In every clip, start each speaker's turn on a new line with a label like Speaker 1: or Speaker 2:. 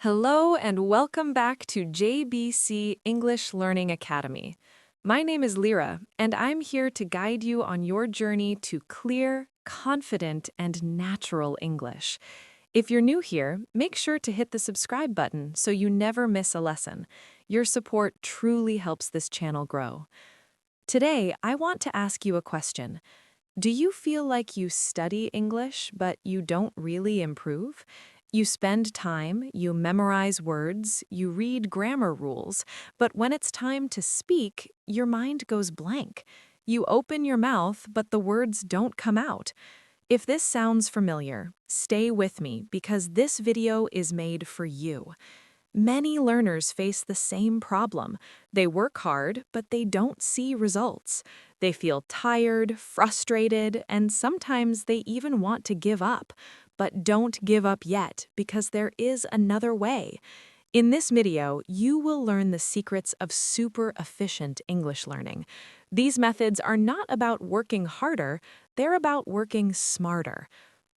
Speaker 1: Hello and welcome back to JBC English Learning Academy. My name is Lyra, and I'm here to guide you on your journey to clear, confident, and natural English. If you're new here, make sure to hit the subscribe button so you never miss a lesson. Your support truly helps this channel grow. Today, I want to ask you a question. Do you feel like you study English, but you don't really improve? You spend time, you memorize words, you read grammar rules, but when it's time to speak, your mind goes blank. You open your mouth, but the words don't come out. If this sounds familiar, stay with me because this video is made for you. Many learners face the same problem. They work hard, but they don't see results. They feel tired, frustrated, and sometimes they even want to give up. But don't give up yet, because there is another way. In this video, you will learn the secrets of super efficient English learning. These methods are not about working harder, they're about working smarter.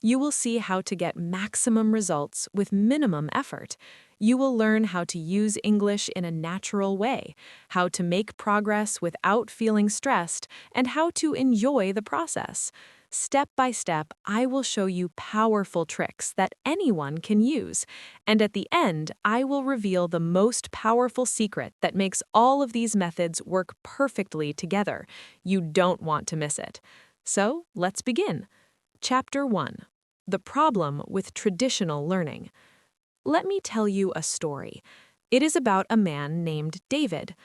Speaker 1: You will see how to get maximum results with minimum effort. You will learn how to use English in a natural way, how to make progress without feeling stressed, and how to enjoy the process. Step by step, I will show you powerful tricks that anyone can use. And at the end, I will reveal the most powerful secret that makes all of these methods work perfectly together. You don't want to miss it. So, let's begin. Chapter 1. The Problem with Traditional Learning. Let me tell you a story. It is about a man named David.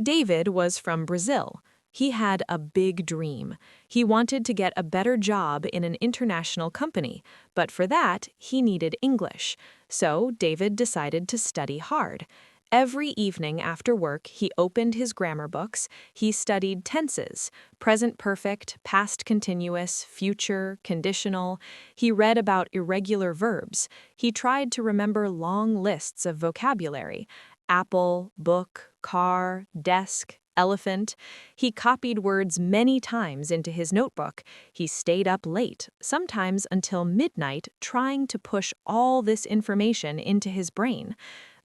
Speaker 1: David was from Brazil. He had a big dream. He wanted to get a better job in an international company, but for that, he needed English. So David decided to study hard. Every evening after work, he opened his grammar books. He studied tenses, present perfect, past continuous, future, conditional. He read about irregular verbs. He tried to remember long lists of vocabulary: apple, book, car, desk, elephant. He copied words many times into his notebook. He stayed up late, sometimes until midnight, trying to push all this information into his brain.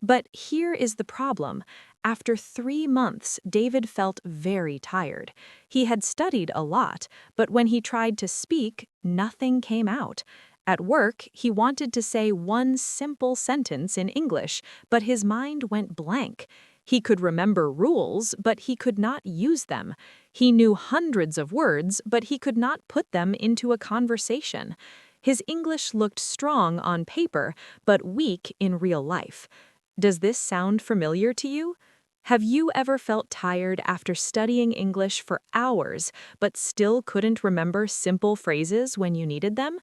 Speaker 1: But here is the problem. After 3 months, David felt very tired. He had studied a lot, but when he tried to speak, nothing came out. At work, he wanted to say one simple sentence in English, but his mind went blank. He could remember rules, but he could not use them. He knew hundreds of words, but he could not put them into a conversation. His English looked strong on paper, but weak in real life. Does this sound familiar to you? Have you ever felt tired after studying English for hours, but still couldn't remember simple phrases when you needed them?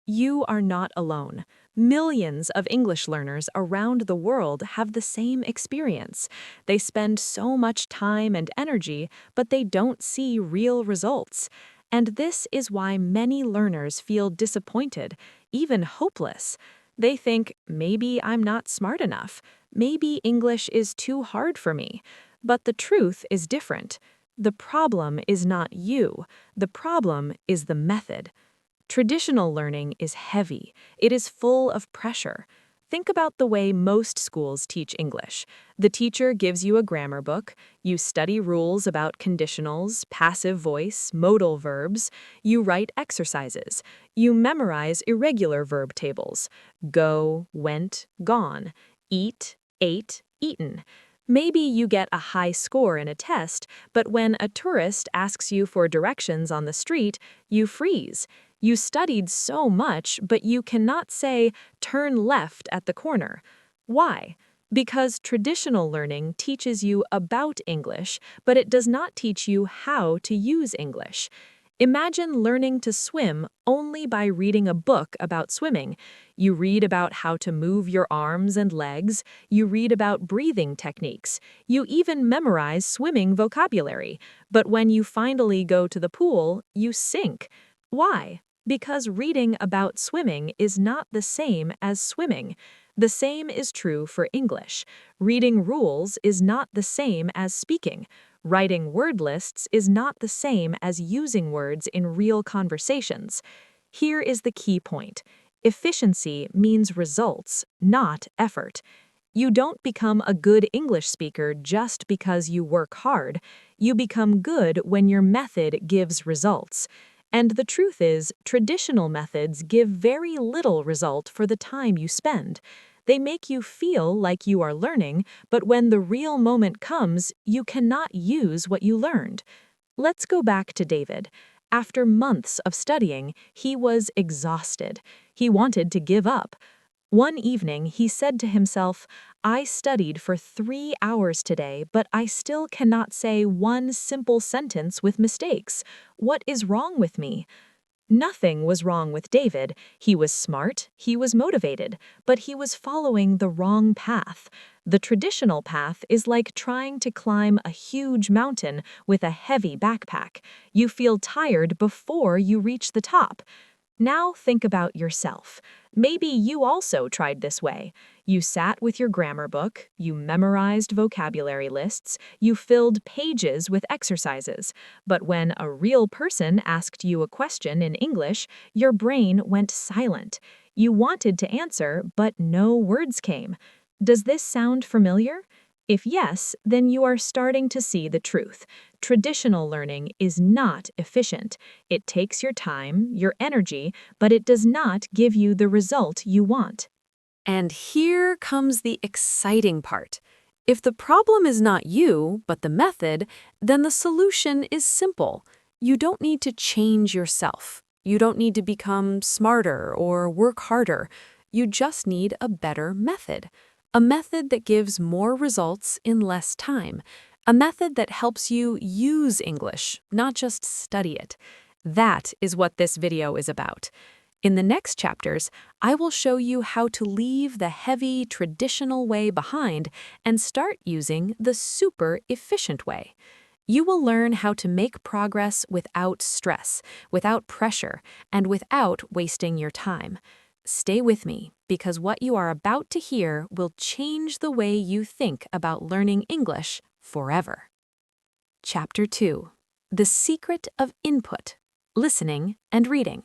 Speaker 1: You are not alone. Millions of English learners around the world have the same experience. They spend so much time and energy, but they don't see real results. And this is why many learners feel disappointed, even hopeless. They think, maybe I'm not smart enough. Maybe English is too hard for me. But the truth is different. The problem is not you. The problem is the method. Traditional learning is heavy. It is full of pressure. Think about the way most schools teach English. The teacher gives you a grammar book. You study rules about conditionals, passive voice, modal verbs. You write exercises. You memorize irregular verb tables: go, went, gone, eat, ate, eaten. Maybe you get a high score in a test, but when a tourist asks you for directions on the street, you freeze. You studied so much, but you cannot say, "turn left at the corner." Why? Because traditional learning teaches you about English, but it does not teach you how to use English. Imagine learning to swim only by reading a book about swimming. You read about how to move your arms and legs. You read about breathing techniques. You even memorize swimming vocabulary. But when you finally go to the pool, you sink. Why? Because reading about swimming is not the same as swimming. The same is true for English. Reading rules is not the same as speaking. Writing word lists is not the same as using words in real conversations. Here is the key point. Efficiency means results, not effort. You don't become a good English speaker just because you work hard. You become good when your method gives results. And the truth is, traditional methods give very little result for the time you spend. They make you feel like you are learning, but when the real moment comes, you cannot use what you learned. Let's go back to David. After months of studying, he was exhausted. He wanted to give up. One evening, he said to himself, I studied for 3 hours today, but I still cannot say one simple sentence with mistakes. What is wrong with me? Nothing was wrong with David. He was smart, he was motivated, but he was following the wrong path. The traditional path is like trying to climb a huge mountain with a heavy backpack. You feel tired before you reach the top. Now think about yourself. Maybe you also tried this way. You sat with your grammar book, you memorized vocabulary lists, you filled pages with exercises. But when a real person asked you a question in English, your brain went silent. You wanted to answer, but no words came. Does this sound familiar? If yes, then you are starting to see the truth. Traditional learning is not efficient. It takes your time, your energy, but it does not give you the result you want. And here comes the exciting part. If the problem is not you, but the method, then the solution is simple. You don't need to change yourself. You don't need to become smarter or work harder. You just need a better method. A method that gives more results in less time. A method that helps you use English, not just study it. That is what this video is about. In the next chapters, I will show you how to leave the heavy, traditional way behind and start using the super efficient way. You will learn how to make progress without stress, without pressure, and without wasting your time. Stay with me, because what you are about to hear will change the way you think about learning English forever. Chapter 2. The Secret of Input, Listening and Reading.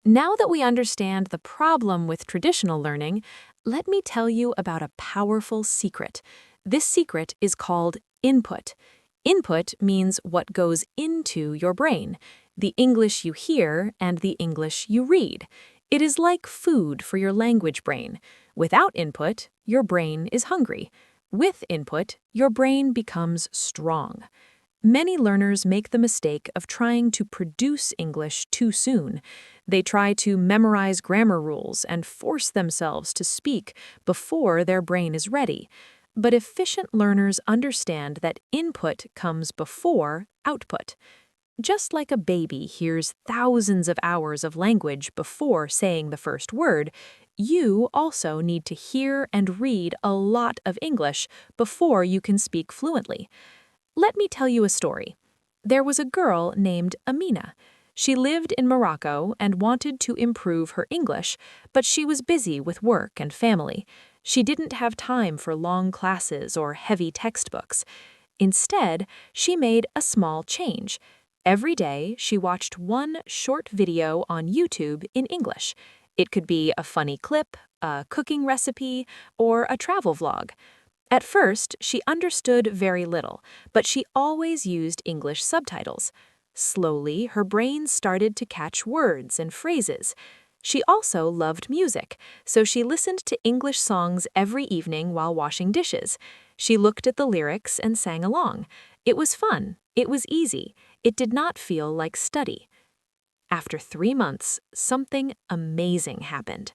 Speaker 1: Now that we understand the problem with traditional learning, let me tell you about a powerful secret. This secret is called input. Input means what goes into your brain, the English you hear and the English you read. It is like food for your language brain. Without input, your brain is hungry. With input, your brain becomes strong. Many learners make the mistake of trying to produce English too soon. They try to memorize grammar rules and force themselves to speak before their brain is ready. But efficient learners understand that input comes before output. Just like a baby hears thousands of hours of language before saying the first word, you also need to hear and read a lot of English before you can speak fluently. Let me tell you a story. There was a girl named Amina. She lived in Morocco and wanted to improve her English, but she was busy with work and family. She didn't have time for long classes or heavy textbooks. Instead, she made a small change. Every day, she watched one short video on YouTube in English. It could be a funny clip, a cooking recipe, or a travel vlog. At first, she understood very little, but she always used English subtitles. Slowly, her brain started to catch words and phrases. She also loved music, so she listened to English songs every evening while washing dishes. She looked at the lyrics and sang along. It was fun. It was easy. It did not feel like study. After 3 months, something amazing happened.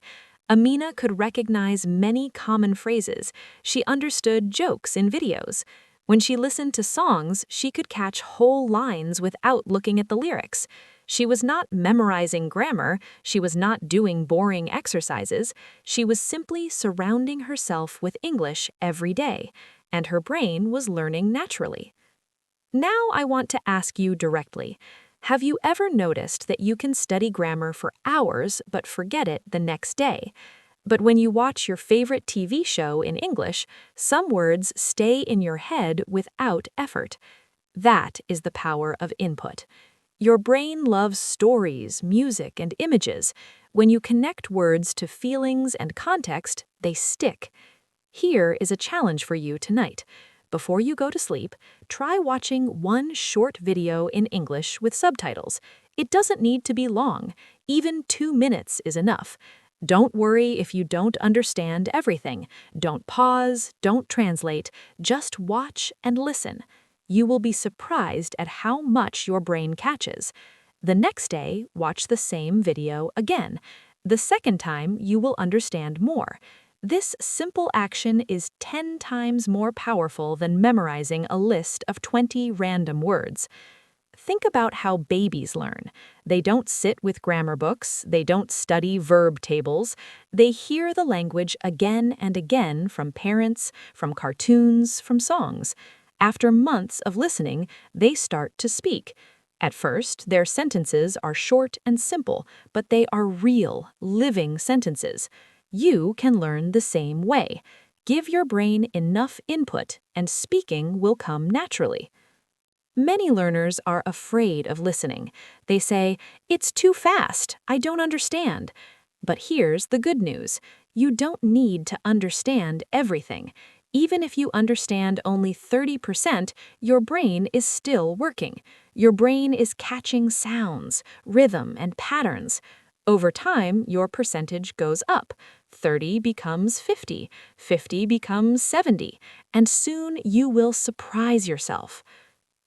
Speaker 1: Amina could recognize many common phrases. She understood jokes in videos. When she listened to songs, she could catch whole lines without looking at the lyrics. She was not memorizing grammar. She was not doing boring exercises. She was simply surrounding herself with English every day, and her brain was learning naturally. Now I want to ask you directly. Have you ever noticed that you can study grammar for hours but forget it the next day? But when you watch your favorite TV show in English, some words stay in your head without effort. That is the power of input. Your brain loves stories, music, and images. When you connect words to feelings and context, they stick. Here is a challenge for you tonight. Before you go to sleep, try watching one short video in English with subtitles. It doesn't need to be long. Even 2 minutes is enough. Don't worry if you don't understand everything. Don't pause, don't translate, just watch and listen. You will be surprised at how much your brain catches. The next day, watch the same video again. The second time, you will understand more. This simple action is 10 times more powerful than memorizing a list of 20 random words. Think about how babies learn. They don't sit with grammar books, they don't study verb tables. They hear the language again and again from parents, from cartoons, from songs. After months of listening, they start to speak. At first, their sentences are short and simple, but they are real, living sentences. You can learn the same way. Give your brain enough input, and speaking will come naturally. Many learners are afraid of listening. They say, "It's too fast, I don't understand." But here's the good news. You don't need to understand everything. Even if you understand only 30%, your brain is still working. Your brain is catching sounds, rhythm, and patterns. Over time, your percentage goes up. 30 becomes 50, 50 becomes 70, and soon you will surprise yourself.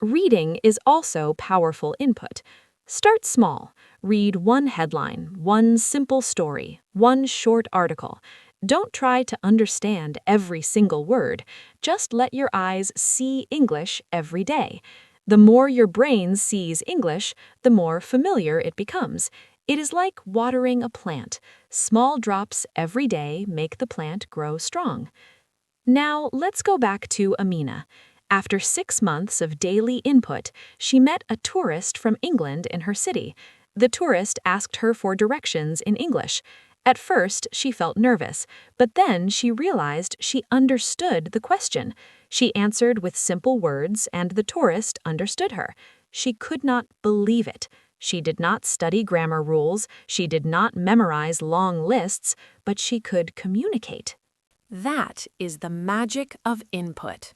Speaker 1: Reading is also powerful input. Start small. Read one headline, one simple story, one short article. Don't try to understand every single word. Just let your eyes see English every day. The more your brain sees English, the more familiar it becomes. It is like watering a plant. Small drops every day make the plant grow strong. Now, let's go back to Amina. After 6 months of daily input, she met a tourist from England in her city. The tourist asked her for directions in English. At first, she felt nervous, but then she realized she understood the question. She answered with simple words, and the tourist understood her. She could not believe it. She did not study grammar rules, she did not memorize long lists, but she could communicate. That is the magic of input.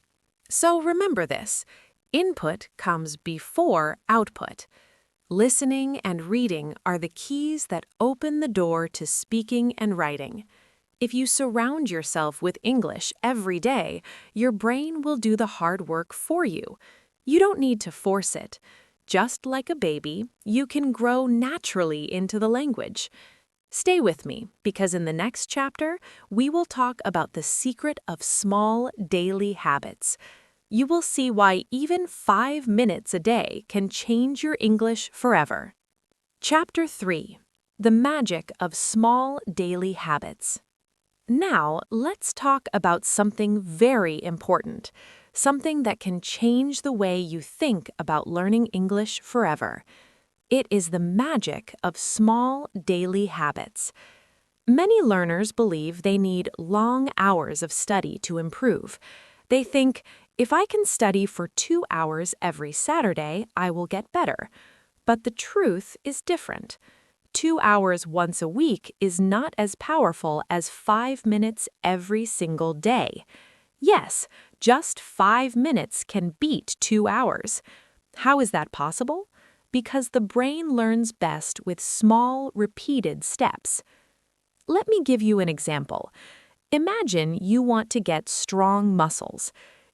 Speaker 1: So remember this, input comes before output. Listening and reading are the keys that open the door to speaking and writing. If you surround yourself with English every day, your brain will do the hard work for you. You don't need to force it. Just like a baby, you can grow naturally into the language. Stay with me, because in the next chapter, we will talk about the secret of small daily habits. You will see why even 5 minutes a day can change your English forever. Chapter 3. The Magic of Small Daily Habits. Now, let's talk about something very important, something that can change the way you think about learning English forever. It is the magic of small daily habits. Many learners believe they need long hours of study to improve. They think, if I can study for 2 hours every Saturday, I will get better. But the truth is different. 2 hours once a week is not as powerful as 5 minutes every single day. Yes, just 5 minutes can beat 2 hours. How is that possible? Because the brain learns best with small, repeated steps. Let me give you an example. Imagine you want to get strong muscles.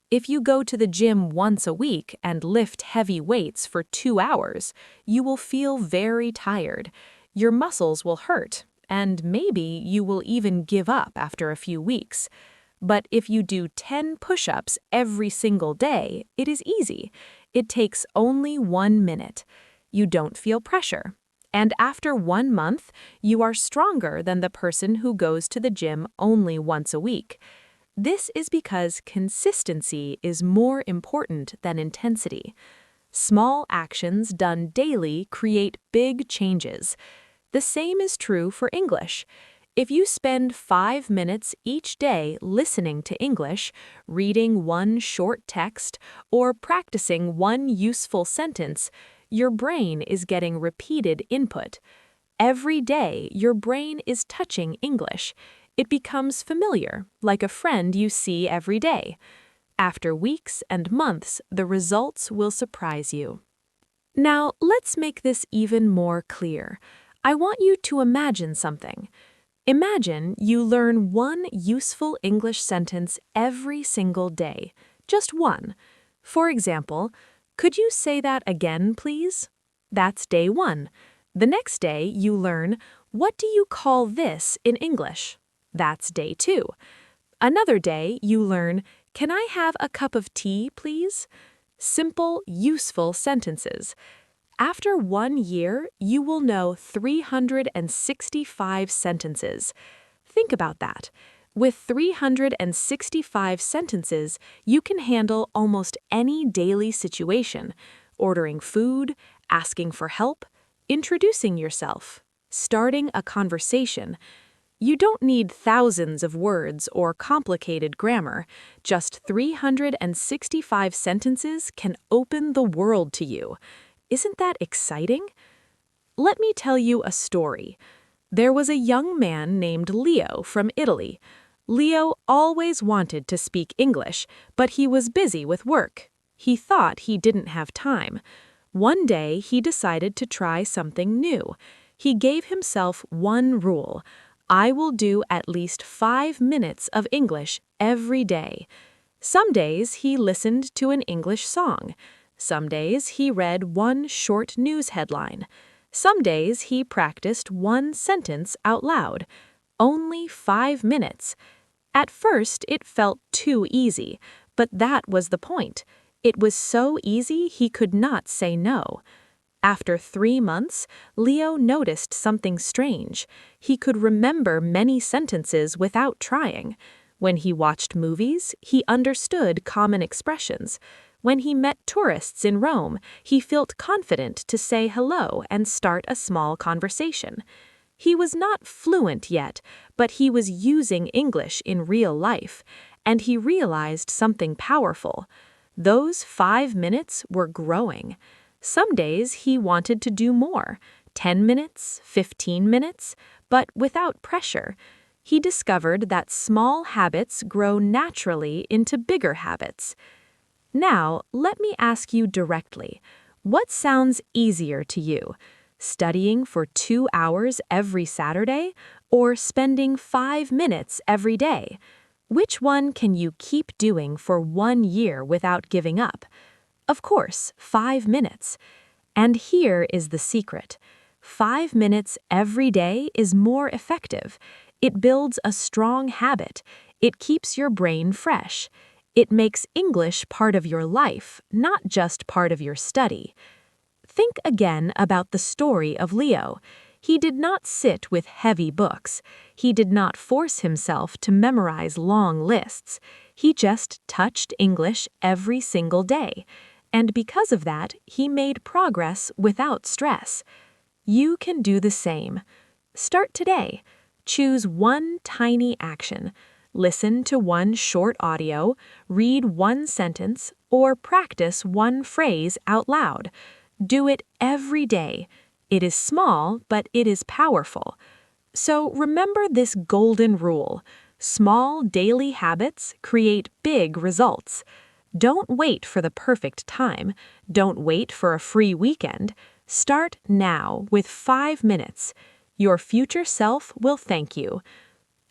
Speaker 1: If you go to the gym once a week and lift heavy weights for 2 hours, you will feel very tired. Your muscles will hurt, and maybe you will even give up after a few weeks. But if you do 10 push-ups every single day, it is easy. It takes only 1 minute. You don't feel pressure. And after 1 month, you are stronger than the person who goes to the gym only once a week. This is because consistency is more important than intensity. Small actions done daily create big changes. The same is true for English. If you spend 5 minutes each day listening to English, reading one short text, or practicing one useful sentence, your brain is getting repeated input. Every day, your brain is touching English. It becomes familiar, like a friend you see every day. After weeks and months, the results will surprise you. Now, let's make this even more clear. I want you to imagine something. Imagine you learn one useful English sentence every single day. Just one. For example, could you say that again, please? That's day 1. The next day, you learn, what do you call this in English? That's day 2. Another day, you learn, can I have a cup of tea, please? Simple, useful sentences. After 1 year, you will know 365 sentences. Think about that. With 365 sentences, you can handle almost any daily situation: ordering food, asking for help, introducing yourself, starting a conversation. You don't need thousands of words or complicated grammar. Just 365 sentences can open the world to you. Isn't that exciting? Let me tell you a story. There was a young man named Leo from Italy. Leo always wanted to speak English, but he was busy with work. He thought he didn't have time. One day, he decided to try something new. He gave himself one rule: I will do at least 5 minutes of English every day. Some days he listened to an English song. Some days he read one short news headline. Some days he practiced one sentence out loud. Only 5 minutes. At first it felt too easy, but that was the point. It was so easy he could not say no. After 3 months, Leo noticed something strange. He could remember many sentences without trying. When he watched movies, he understood common expressions. When he met tourists in Rome, he felt confident to say hello and start a small conversation. He was not fluent yet, but he was using English in real life, and he realized something powerful. Those 5 minutes were growing. Some days he wanted to do more, 10 minutes, 15 minutes, but without pressure. He discovered that small habits grow naturally into bigger habits. Now, let me ask you directly, what sounds easier to you? Studying for 2 hours every Saturday, or spending 5 minutes every day? Which one can you keep doing for 1 year without giving up? Of course, 5 minutes. And here is the secret. 5 minutes every day is more effective. It builds a strong habit. It keeps your brain fresh. It makes English part of your life, not just part of your study. Think again about the story of Leo. He did not sit with heavy books. He did not force himself to memorize long lists. He just touched English every single day. And because of that, he made progress without stress. You can do the same. Start today. Choose one tiny action. Listen to one short audio, read one sentence, or practice one phrase out loud. Do it every day. It is small, but it is powerful. So remember this golden rule. Small daily habits create big results. Don't wait for the perfect time. Don't wait for a free weekend. Start now with 5 minutes. Your future self will thank you.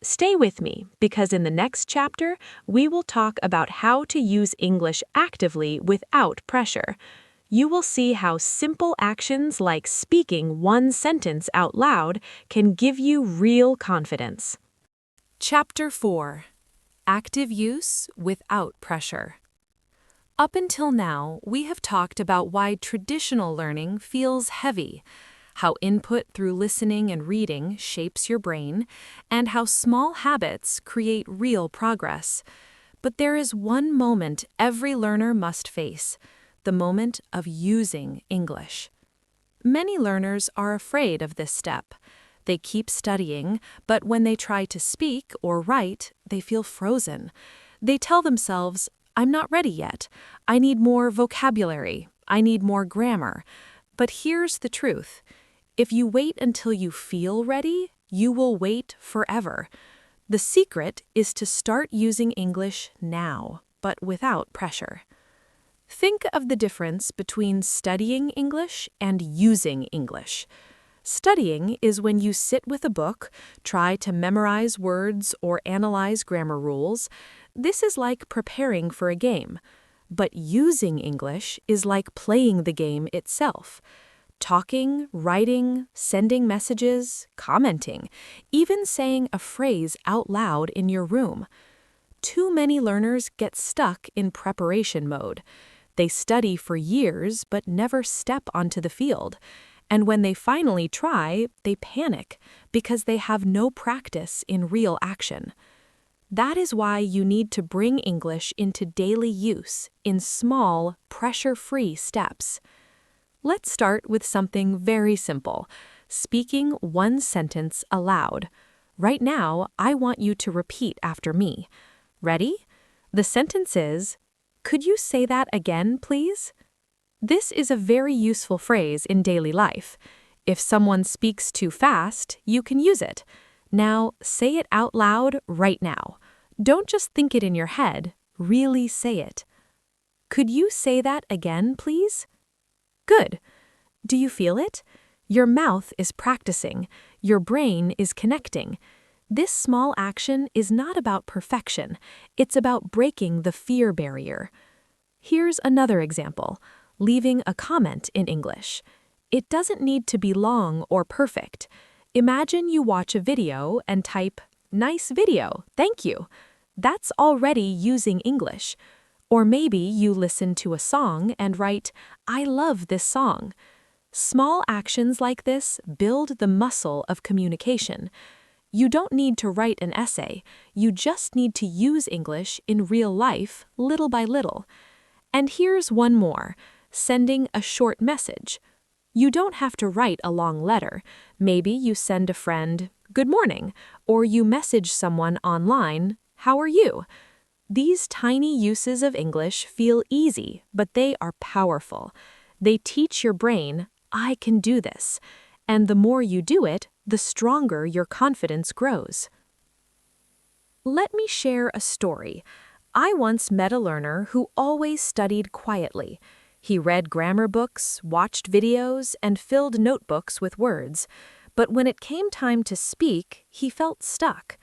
Speaker 1: Stay with me, because in the next chapter, we will talk about how to use English actively without pressure. You will see how simple actions like speaking one sentence out loud can give you real confidence. Chapter 4. Active Use Without Pressure. Up until now, we have talked about why traditional learning feels heavy, how input through listening and reading shapes your brain, and how small habits create real progress. But there is one moment every learner must face: the moment of using English. Many learners are afraid of this step. They keep studying, but when they try to speak or write, they feel frozen. They tell themselves, I'm not ready yet. I need more vocabulary. I need more grammar. But here's the truth. If you wait until you feel ready, you will wait forever. The secret is to start using English now, but without pressure. Think of the difference between studying English and using English. Studying is when you sit with a book, try to memorize words or analyze grammar rules. This is like preparing for a game. But using English is like playing the game itself. Talking, writing, sending messages, commenting, even saying a phrase out loud in your room. Too many learners get stuck in preparation mode. They study for years but never step onto the field. And when they finally try, they panic because they have no practice in real action. That is why you need to bring English into daily use in small, pressure-free steps. Let's start with something very simple, speaking one sentence aloud. Right now, I want you to repeat after me. Ready? The sentence is, "Could you say that again, please?" This is a very useful phrase in daily life. If someone speaks too fast, you can use it. Now, say it out loud right now. Don't just think it in your head, really say it. Could you say that again, please? Good. Do you feel it? Your mouth is practicing. Your brain is connecting. This small action is not about perfection. It's about breaking the fear barrier. Here's another example, leaving a comment in English. It doesn't need to be long or perfect. Imagine you watch a video and type, "Nice video, thank you." That's already using English. Or maybe you listen to a song and write, "I love this song." Small actions like this build the muscle of communication. You don't need to write an essay. You just need to use English in real life, little by little. And here's one more, sending a short message. You don't have to write a long letter. Maybe you send a friend, "Good morning," or you message someone online, "How are you?" These tiny uses of English feel easy, but they are powerful. They teach your brain, "I can do this." And the more you do it, the stronger your confidence grows. Let me share a story. I once met a learner who always studied quietly. He read grammar books, watched videos, and filled notebooks with words. But when it came time to speak, he felt stuck.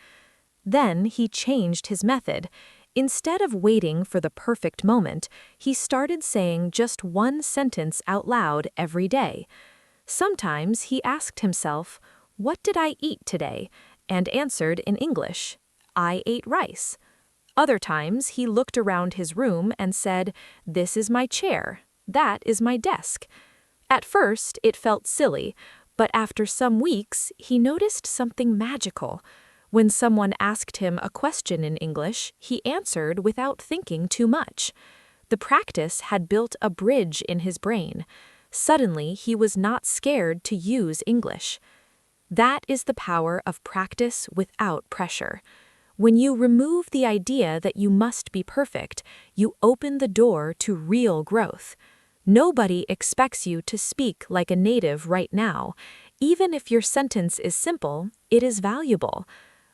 Speaker 1: Then he changed his method. Instead of waiting for the perfect moment, he started saying just one sentence out loud every day. Sometimes he asked himself, "What did I eat today?" and answered in English, "I ate rice." Other times he looked around his room and said, "This is my chair, that is my desk." At first it felt silly, but after some weeks he noticed something magical. When someone asked him a question in English, he answered without thinking too much. The practice had built a bridge in his brain. Suddenly, he was not scared to use English. That is the power of practice without pressure. When you remove the idea that you must be perfect, you open the door to real growth. Nobody expects you to speak like a native right now. Even if your sentence is simple, it is valuable.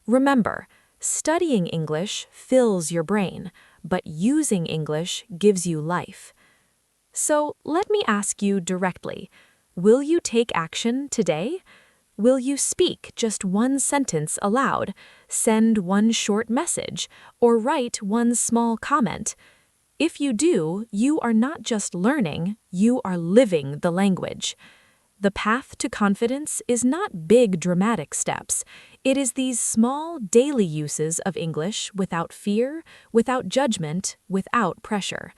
Speaker 1: Remember, studying English fills your brain, but using English gives you life. So let me ask you directly, will you take action today? Will you speak just one sentence aloud, send one short message, or write one small comment? If you do, you are not just learning, you are living the language. The path to confidence is not big dramatic steps. It is these small daily uses of English without fear, without judgment, without pressure.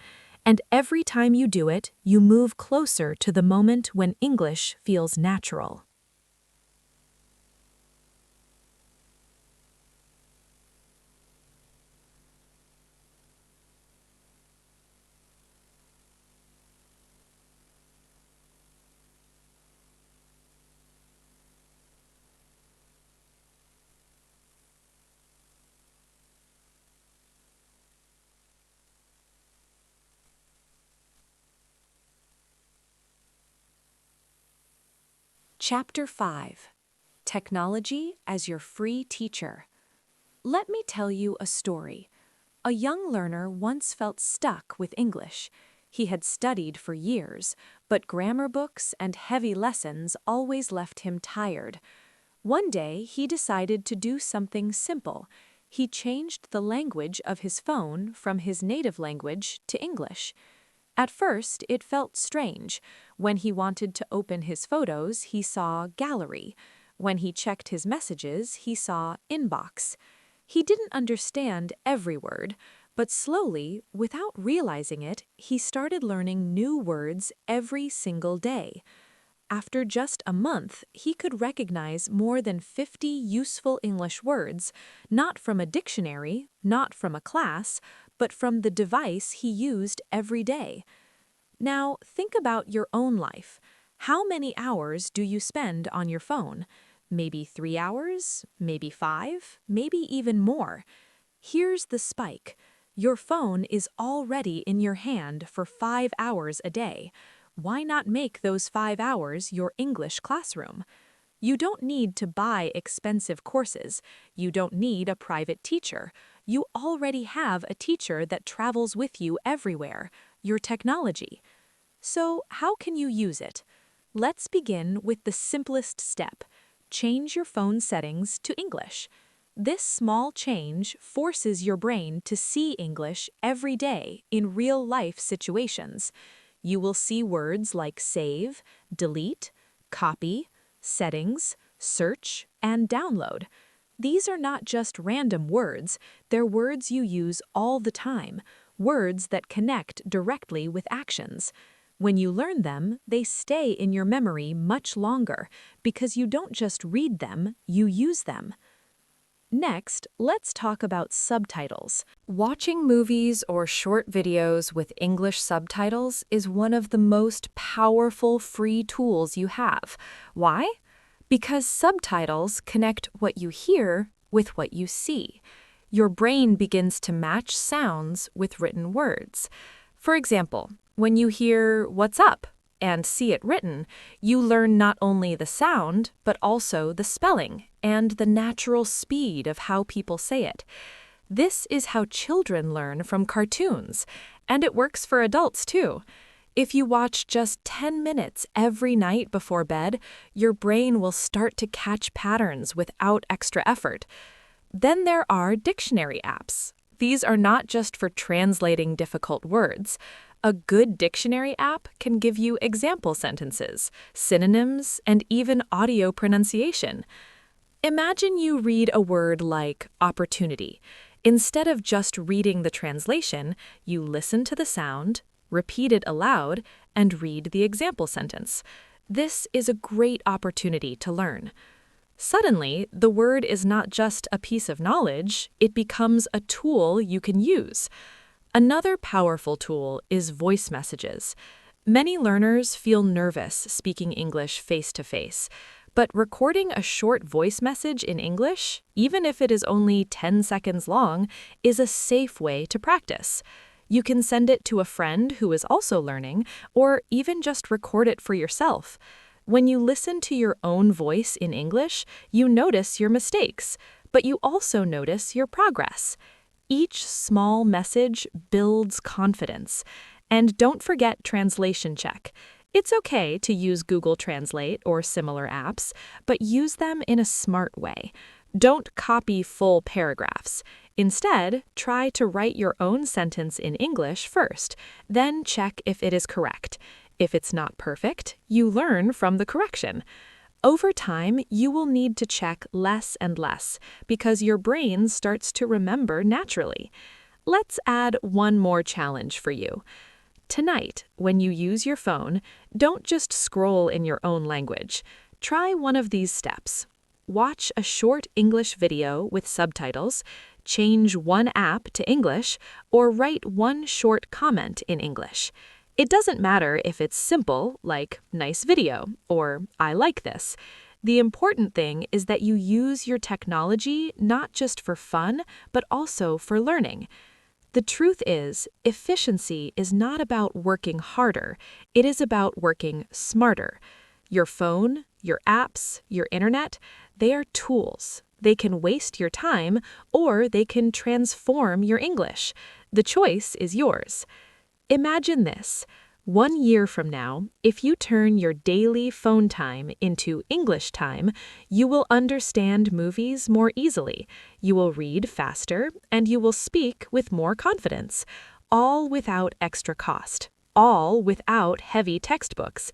Speaker 1: And every time you do it, you move closer to the moment when English feels natural. Chapter 5. Technology as your free teacher. Let me tell you a story. A young learner once felt stuck with English. He had studied for years, but grammar books and heavy lessons always left him tired. One day, he decided to do something simple. He changed the language of his phone from his native language to English. At first, it felt strange. When he wanted to open his photos, he saw Gallery. When he checked his messages, he saw Inbox. He didn't understand every word, but slowly, without realizing it, he started learning new words every single day. After just a month, he could recognize more than 50 useful English words, not from a dictionary, not from a class, but from the device he used every day. Now, think about your own life. How many hours do you spend on your phone? Maybe 3 hours, maybe 5, maybe even more. Here's the spike. Your phone is already in your hand for 5 hours a day. Why not make those 5 hours your English classroom? You don't need to buy expensive courses. You don't need a private teacher. You already have a teacher that travels with you everywhere, your technology. So, how can you use it? Let's begin with the simplest step. Change your phone settings to English. This small change forces your brain to see English every day in real-life situations. You will see words like save, delete, copy, settings, search, and download. These are not just random words, they're words you use all the time, words that connect directly with actions. When you learn them, they stay in your memory much longer because you don't just read them, you use them. Next, let's talk about subtitles. Watching movies or short videos with English subtitles is one of the most powerful free tools you have. Why? Because subtitles connect what you hear with what you see. Your brain begins to match sounds with written words. For example, when you hear "what's up" and see it written, you learn not only the sound, but also the spelling and the natural speed of how people say it. This is how children learn from cartoons, and it works for adults too. If you watch just 10 minutes every night before bed, your brain will start to catch patterns without extra effort. Then there are dictionary apps. These are not just for translating difficult words. A good dictionary app can give you example sentences, synonyms, and even audio pronunciation. Imagine you read a word like opportunity. Instead of just reading the translation, you listen to the sound, repeat it aloud, and read the example sentence. This is a great opportunity to learn. Suddenly, the word is not just a piece of knowledge, it becomes a tool you can use. Another powerful tool is voice messages. Many learners feel nervous speaking English face-to-face, but recording a short voice message in English, even if it is only 10 seconds long, is a safe way to practice. You can send it to a friend who is also learning, or even just record it for yourself. When you listen to your own voice in English, you notice your mistakes, but you also notice your progress. Each small message builds confidence. And don't forget translation check. It's okay to use Google Translate or similar apps, but use them in a smart way. Don't copy full paragraphs. Instead, try to write your own sentence in English first, then check if it is correct. If it's not perfect, you learn from the correction. Over time, you will need to check less and less because your brain starts to remember naturally. Let's add one more challenge for you. Tonight, when you use your phone, don't just scroll in your own language. Try one of these steps. Watch a short English video with subtitles, change one app to English, or write one short comment in English. It doesn't matter if it's simple, like "nice video" or "I like this." The important thing is that you use your technology not just for fun, but also for learning. The truth is, efficiency is not about working harder, it is about working smarter. Your phone, your apps, your internet, they are tools. They can waste your time, or they can transform your English. The choice is yours. Imagine this. 1 year from now, if you turn your daily phone time into English time, you will understand movies more easily, you will read faster, and you will speak with more confidence, all without extra cost, all without heavy textbooks.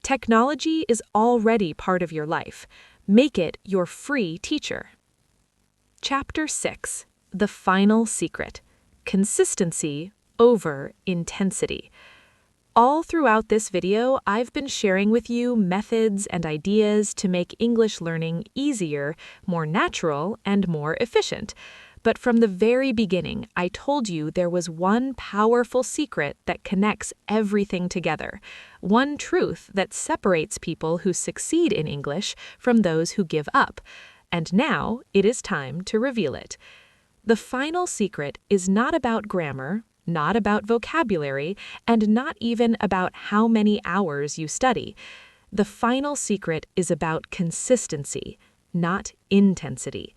Speaker 1: Technology is already part of your life. Make it your free teacher. Chapter 6. The Final Secret. Consistency over intensity. All throughout this video, I've been sharing with you methods and ideas to make English learning easier, more natural, and more efficient. But from the very beginning, I told you there was one powerful secret that connects everything together, one truth that separates people who succeed in English from those who give up. And now it is time to reveal it. The final secret is not about grammar, not about vocabulary, and not even about how many hours you study. The final secret is about consistency, not intensity.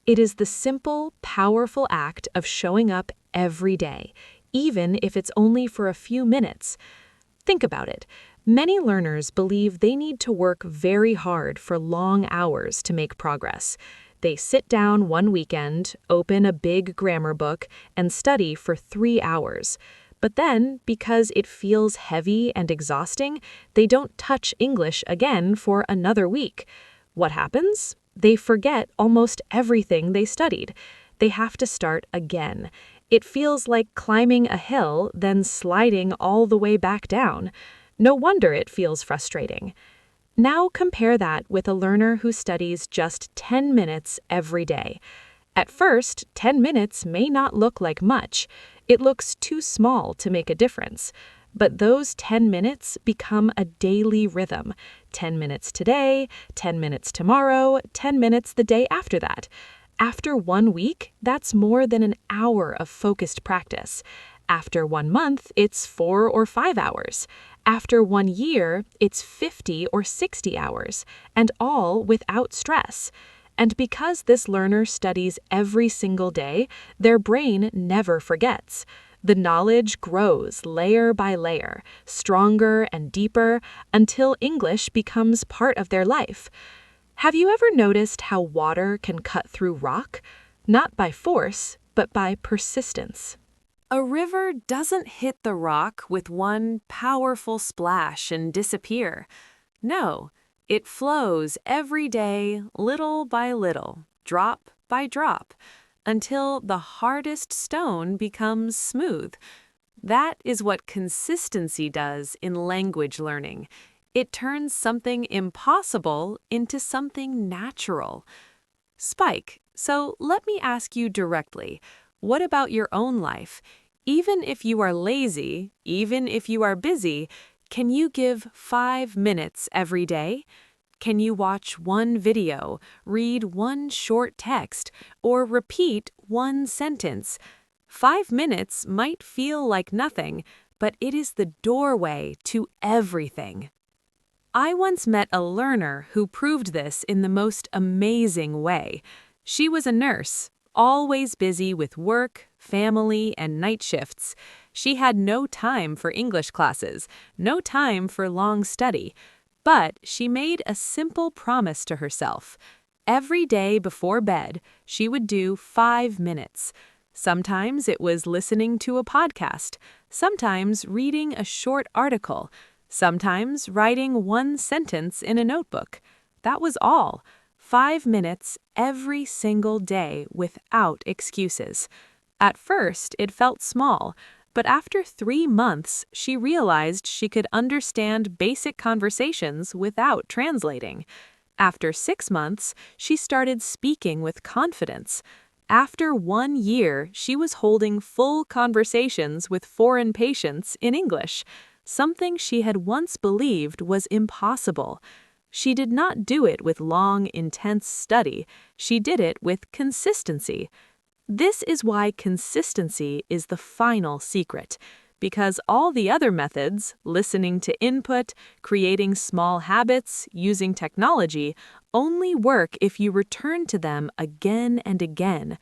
Speaker 1: It is the simple, powerful act of showing up every day, even if it's only for a few minutes. Think about it. Many learners believe they need to work very hard for long hours to make progress. They sit down one weekend, open a big grammar book, and study for 3 hours. But then, because it feels heavy and exhausting, they don't touch English again for another week. What happens? They forget almost everything they studied. They have to start again. It feels like climbing a hill, then sliding all the way back down. No wonder it feels frustrating. Now compare that with a learner who studies just 10 minutes every day. At first, 10 minutes may not look like much. It looks too small to make a difference. But those 10 minutes become a daily rhythm. 10 minutes today, 10 minutes tomorrow, 10 minutes the day after that. After 1 week, that's more than an hour of focused practice. After 1 month, it's 4 or 5 hours. After 1 year, it's 50 or 60 hours, and all without stress. And because this learner studies every single day, their brain never forgets. The knowledge grows layer by layer, stronger and deeper, until English becomes part of their life. Have you ever noticed how water can cut through rock? Not by force, but by persistence. A river doesn't hit the rock with one powerful splash and disappear. No, it flows every day, little by little, drop by drop, until the hardest stone becomes smooth. That is what consistency does in language learning. It turns something impossible into something natural. Spike, so let me ask you directly, what about your own life? Even if you are lazy, even if you are busy, can you give 5 minutes every day? Can you watch one video, read one short text, or repeat one sentence? 5 minutes might feel like nothing, but it is the doorway to everything. I once met a learner who proved this in the most amazing way. She was a nurse, always busy with work, family, and night shifts. She had no time for English classes, no time for long study. But she made a simple promise to herself. Every day before bed, she would do 5 minutes. Sometimes it was listening to a podcast, sometimes reading a short article, sometimes writing one sentence in a notebook. That was all. 5 minutes every single day without excuses. At first, it felt small, but after 3 months, she realized she could understand basic conversations without translating. After 6 months, she started speaking with confidence. After 1 year, she was holding full conversations with foreign patients in English, something she had once believed was impossible. She did not do it with long, intense study. She did it with consistency. This is why consistency is the final secret, because all the other methods, listening to input, creating small habits, using technology, only work if you return to them again and again.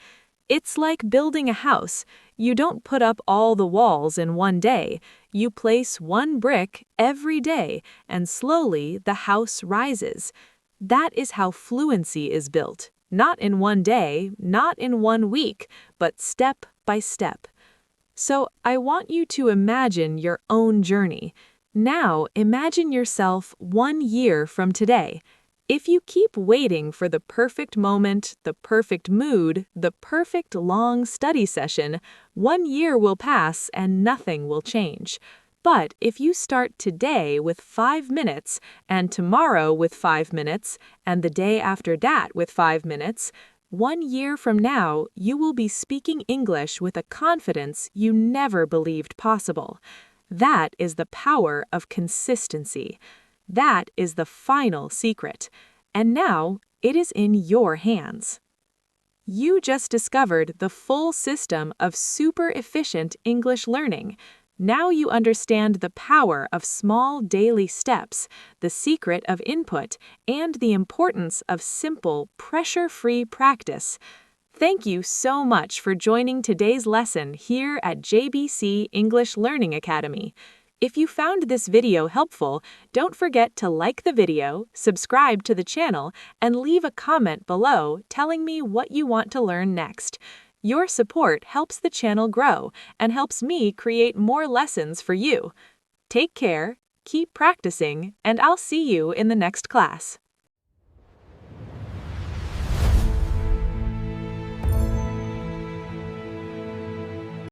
Speaker 1: It's like building a house. You don't put up all the walls in one day. You place one brick every day, and slowly the house rises. That is how fluency is built. Not in one day, not in one week, but step by step. So I want you to imagine your own journey. Now imagine yourself 1 year from today. If you keep waiting for the perfect moment, the perfect mood, the perfect long study session, 1 year will pass and nothing will change. But if you start today with 5 minutes, and tomorrow with 5 minutes, and the day after that with 5 minutes, 1 year from now, you will be speaking English with a confidence you never believed possible. That is the power of consistency. That is the final secret. And now, it is in your hands. You just discovered the full system of super efficient English learning. Now you understand the power of small daily steps, the secret of input, and the importance of simple, pressure-free practice. Thank you so much for joining today's lesson here at JBC English Learning Academy. If you found this video helpful, don't forget to like the video, subscribe to the channel, and leave a comment below telling me what you want to learn next. Your support helps the channel grow and helps me create more lessons for you. Take care, keep practicing, and I'll see you in the next class.